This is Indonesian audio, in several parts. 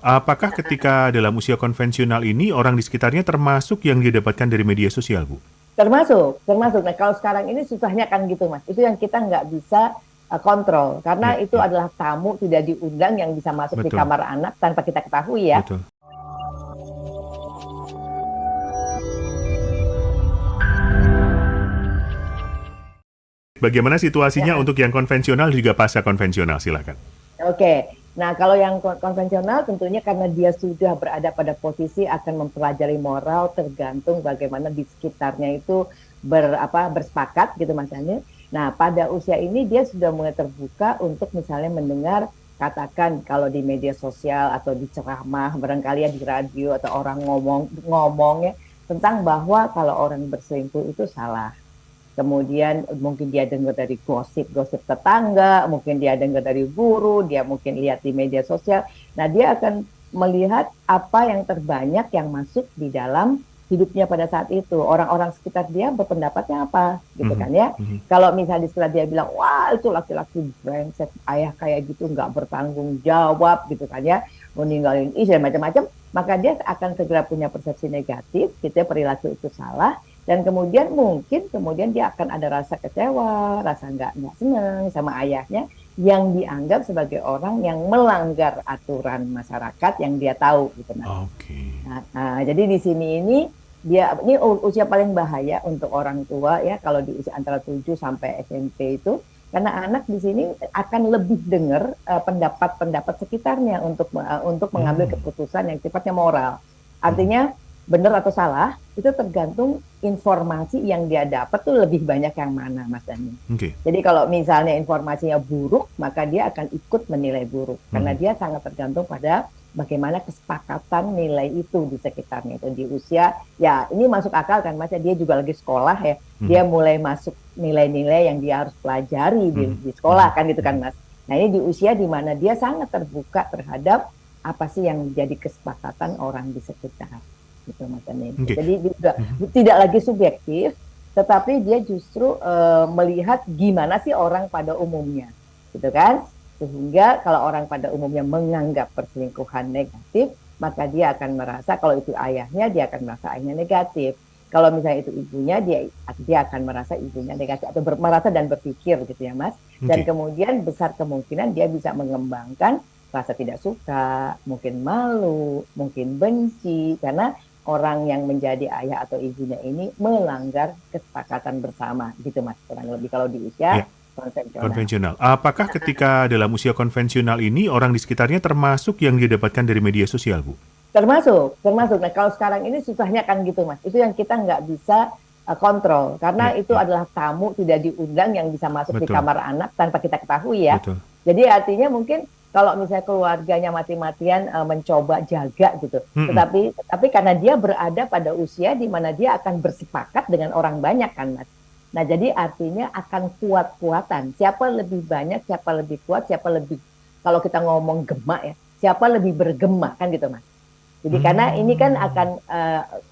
Apakah ketika dalam usia konvensional ini orang di sekitarnya termasuk yang didapatkan dari media sosial, Bu? Termasuk, termasuk. Nah, kalau sekarang ini susahnya kan gitu, Mas. Itu yang kita nggak bisa kontrol, karena Ya, itu ya, adalah tamu tidak diundang yang bisa masuk di betul, kamar anak tanpa kita ketahui ya. betul. Bagaimana situasinya Ya. untuk yang konvensional juga pasca konvensional? Silakan. Oke. Nah, kalau yang konvensional tentunya karena dia sudah berada pada posisi akan mempelajari moral tergantung bagaimana di sekitarnya itu bersepakat gitu Mas Ani. Nah, pada usia ini dia sudah mulai terbuka untuk misalnya mendengar katakan kalau di media sosial atau di ceramah barangkali ya di radio atau orang ngomongnya tentang bahwa kalau orang berselingkuh itu salah. Kemudian mungkin dia dengar dari gosip-gosip tetangga, mungkin dia dengar dari guru, dia mungkin lihat di media sosial. Nah, dia akan melihat apa yang terbanyak yang masuk di dalam hidupnya pada saat itu. Orang-orang sekitar dia berpendapatnya apa, gitu Mhm, kan ya. mhm. Kalau misalnya di sekitar dia bilang, wah itu laki-laki brengsek, ayah kayak gitu nggak bertanggung jawab, gitu kan ya, meninggalin istri macam-macam, maka dia akan segera punya persepsi negatif, gitu ya, perilaku itu salah, dan kemudian mungkin kemudian dia akan ada rasa kecewa, rasa nggak senang sama ayahnya yang dianggap sebagai orang yang melanggar aturan masyarakat yang dia tahu gitu Mas. Oke. Jadi di sini ini usia paling bahaya untuk orang tua ya kalau di usia antara 7 sampai SMP itu karena anak di sini akan lebih dengar pendapat-pendapat sekitarnya untuk mengambil Hmm, keputusan yang sifatnya moral. mhm. Artinya benar atau salah itu tergantung informasi yang dia dapat tuh lebih banyak yang mana Mas Dani. Oke. Jadi kalau misalnya informasinya buruk, maka dia akan ikut menilai buruk karena Mhm, dia sangat tergantung pada bagaimana kesepakatan nilai itu di sekitarnya itu di usia ya ini masuk akal kan Mas ya dia juga lagi sekolah ya dia mhm, mulai masuk nilai-nilai yang dia harus pelajari mhm, di sekolah mhm, kan gitu kan mhm. Mas. Nah ini di usia di mana dia sangat terbuka terhadap apa sih yang jadi kesepakatan orang di sekitar gitu Mas Anin. Oke. Jadi juga Mhm. tidak lagi subjektif tetapi dia justru melihat gimana sih orang pada umumnya gitu kan sehingga kalau orang pada umumnya menganggap perselingkuhan negatif, maka dia akan merasa kalau itu ayahnya, dia akan merasa ayahnya negatif. Kalau misalnya itu ibunya, dia akan merasa ibunya negatif atau merasa dan berpikir gitu ya Mas. Dan Oke. kemudian besar kemungkinan dia bisa mengembangkan rasa tidak suka, mungkin malu, mungkin benci karena orang yang menjadi ayah atau ibunya ini melanggar kesepakatan bersama gitu Mas kurang lebih kalau di usia Ya, konvensional. konvensional. Apakah ketika dalam usia konvensional ini orang di sekitarnya termasuk yang didapatkan dari media sosial, Bu? Termasuk, termasuk. Nah, kalau sekarang ini susahnya kan gitu, Mas. Itu yang kita nggak bisa kontrol, karena Ya, itu ya. adalah tamu tidak diundang yang bisa masuk di Betul, kamar anak tanpa kita ketahui ya. betul. Jadi artinya mungkin kalau misalnya keluarganya mati-matian mencoba jaga gitu, Mhm, tetapi karena dia berada pada usia di mana dia akan bersepakat dengan orang banyak kan, Mas. Nah, jadi artinya akan kuat-kuatan. Siapa lebih banyak, siapa lebih kuat, siapa lebih kalau kita ngomong gemak ya, siapa lebih bergema kan gitu, Mas. Jadi karena ini kan mmm. akan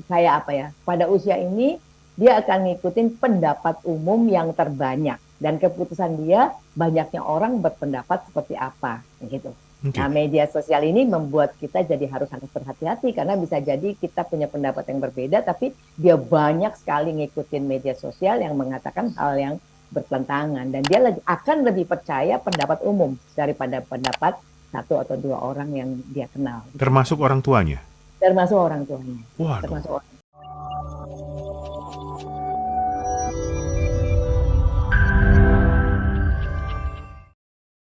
kayak apa ya? Pada usia ini dia akan ngikutin pendapat umum yang terbanyak dan keputusan dia banyaknya orang berpendapat seperti apa gitu. Nah, Oke. media sosial ini membuat kita jadi harus sangat berhati-hati karena bisa jadi kita punya pendapat yang berbeda tapi dia banyak sekali ngikutin media sosial yang mengatakan hal yang bertentangan dan dia akan lebih percaya pendapat umum daripada pendapat satu atau dua orang yang dia kenal gitu Mas Termasuk Dani. orang tuanya? Termasuk orang tuanya. Waduh, Termasuk orang.